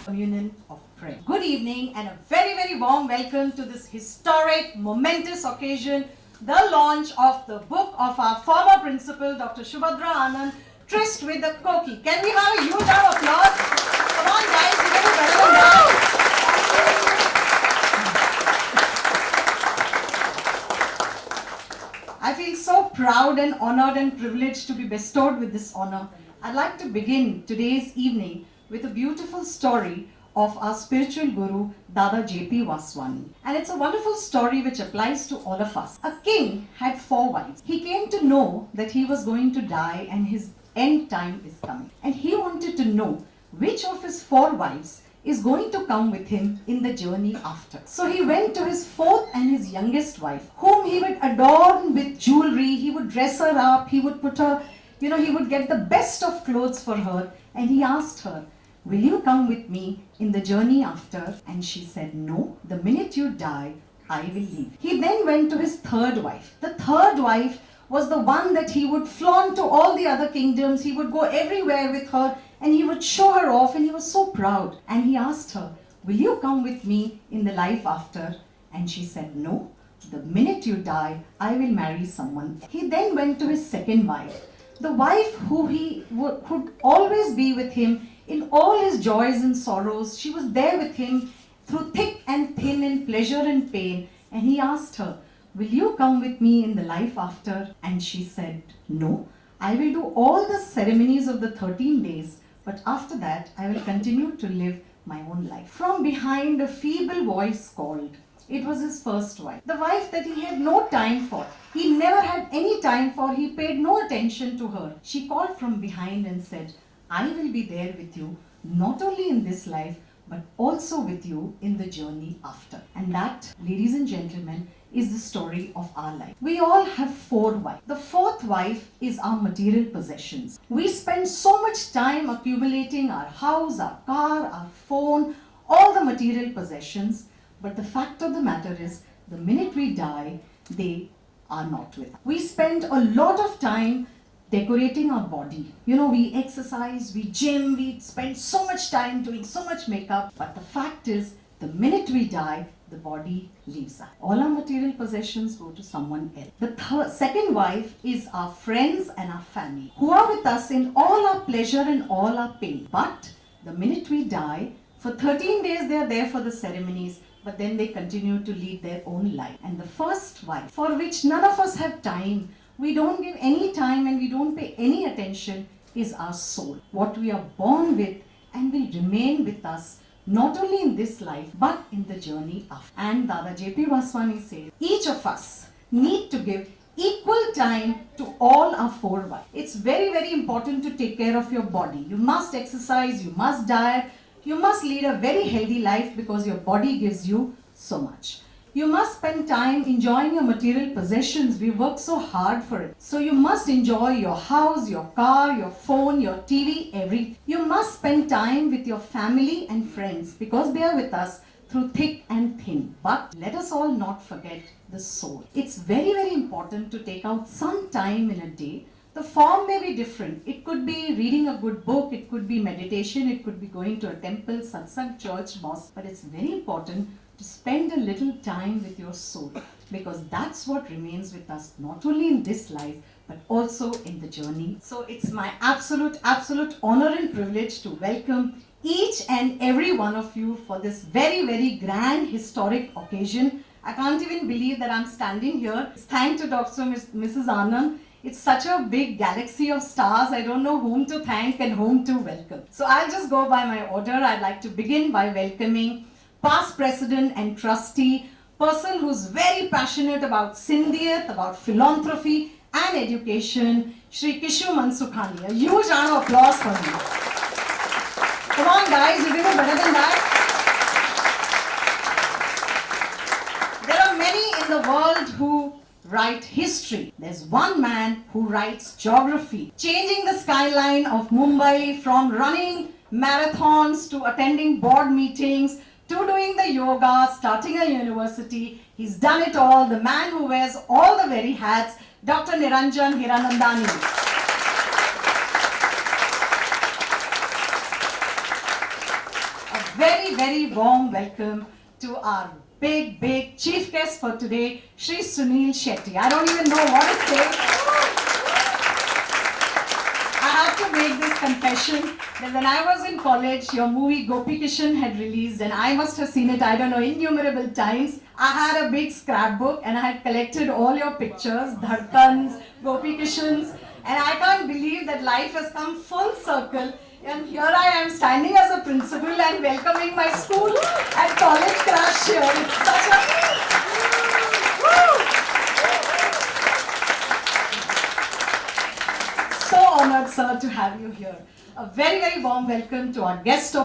communion of prayer. Good evening and a very, very warm welcome to this historic, momentous occasion, the launch of the book of our former principal, Dr. Subhadra Anand, Tryst with the Koki. Can we have a huge round of applause? Come on guys, you can do better than that. I feel so proud and honored and privileged to be bestowed with this honor. I'd like to begin today's evening with a beautiful story of our spiritual guru, Dada J.P. Vaswani. And it's a wonderful story which applies to all of us. A king had 4 wives. He came to know that he was going to die and his end time is coming. And he wanted to know which of his 4 wives is going to come with him in the journey after. So he went to his 4th and his youngest wife, whom he would adorn with jewelry, he would dress her up, he would put her, he would get the best of clothes for her, and he asked her, "Will you come with me in the journey after?" And she said, "No, the minute you die, I will leave." He then went to his 3rd wife. The 3rd wife was the one that he would flaunt to all the other kingdoms. He would go everywhere with her and he would show her off, and he was so proud. And he asked her, "Will you come with me in the life after?" And she said, "No, the minute you die, I will marry someone." He then went to his 2nd wife, the wife who he could always be with him in all his joys and sorrows. She was there with him through thick and thin, in pleasure and pain. And he asked her, "Will you come with me in the life after?" And she said, "No, I will do all the ceremonies of the 13 days, but after that I will continue to live my own life." From behind, a feeble voice called. It was his 1st wife, the wife that he had no time for. He never had any time for, he paid no attention to her. She called from behind and said, "I will be there with you, not only in this life, but also with you in the journey after." And that, ladies and gentlemen, is the story of our life. We all have 4 wives. The 4th wife is our material possessions. We spend so much time accumulating our house, our car, our phone, all the material possessions. But the fact of the matter is, the minute we die, they are not with us. We spend a lot of time decorating our body. We exercise, we gym, we spend so much time doing so much makeup. But the fact is, the minute we die, the body leaves us. All our material possessions go to someone else. The 2nd wife is our friends and our family, who are with us in all our pleasure and all our pain. But the minute we die, for 13 days they are there for the ceremonies, but then they continue to lead their own life. And the 1st wife, for which none of us have time, we don't give any time and we don't pay any attention, is our soul. What we are born with and will remain with us, not only in this life, but in the journey after. And Dada J.P. Vaswani says, each of us need to give equal time to all our 4 wives. It's very, very important to take care of your body. You must exercise, you must diet, you must lead a very healthy life because your body gives you so much. You must spend time enjoying your material possessions. We work so hard for it. So you must enjoy your house, your car, your phone, your TV, everything. You must spend time with your family and friends because they are with us through thick and thin. But let us all not forget the soul. It's very, very important to take out some time in a day. The form may be different. It could be reading a good book, it could be meditation, it could be going to a temple, satsang, church, mosque. But it's very important to spend a little time with your soul, because that's what remains with us, not only in this life, but also in the journey. So it's my absolute honor and privilege to welcome each and every one of you for this very, very grand historic occasion. I can't even believe that I'm standing here. Thanks to Mrs. Anand. It's such a big galaxy of stars. I don't know whom to thank and whom to welcome. So I'll just go by my order. I'd like to begin by welcoming past president and trustee, person who's very passionate about Sindhiyat, about philanthropy and education, Shri Kishu Mansukhani. A huge round of applause for him. Come on guys, you can do better than that. There are many in the world who write history. There's one man who writes geography, changing the skyline of Mumbai from running marathons to attending board meetings to doing the yoga, starting a university. He's done it all. The man who wears all the very hats, Dr. Niranjan Hiranandani. A very warm welcome to our big chief guest for today, Shri Sunil Shetty. I don't even know what to say. I have to make this confession that when I was in college, your movie Gopi Kishan had released and I must have seen it, I don't know, innumerable times. I had a big scrapbook and I had collected all your pictures, Dhadkans, Gopi Kishans, and I can't believe that life has come full circle. And here I am standing as a principal and welcoming my school and college crush here. It's such a... So honored, sir, to have you here. A very warm welcome to our guest of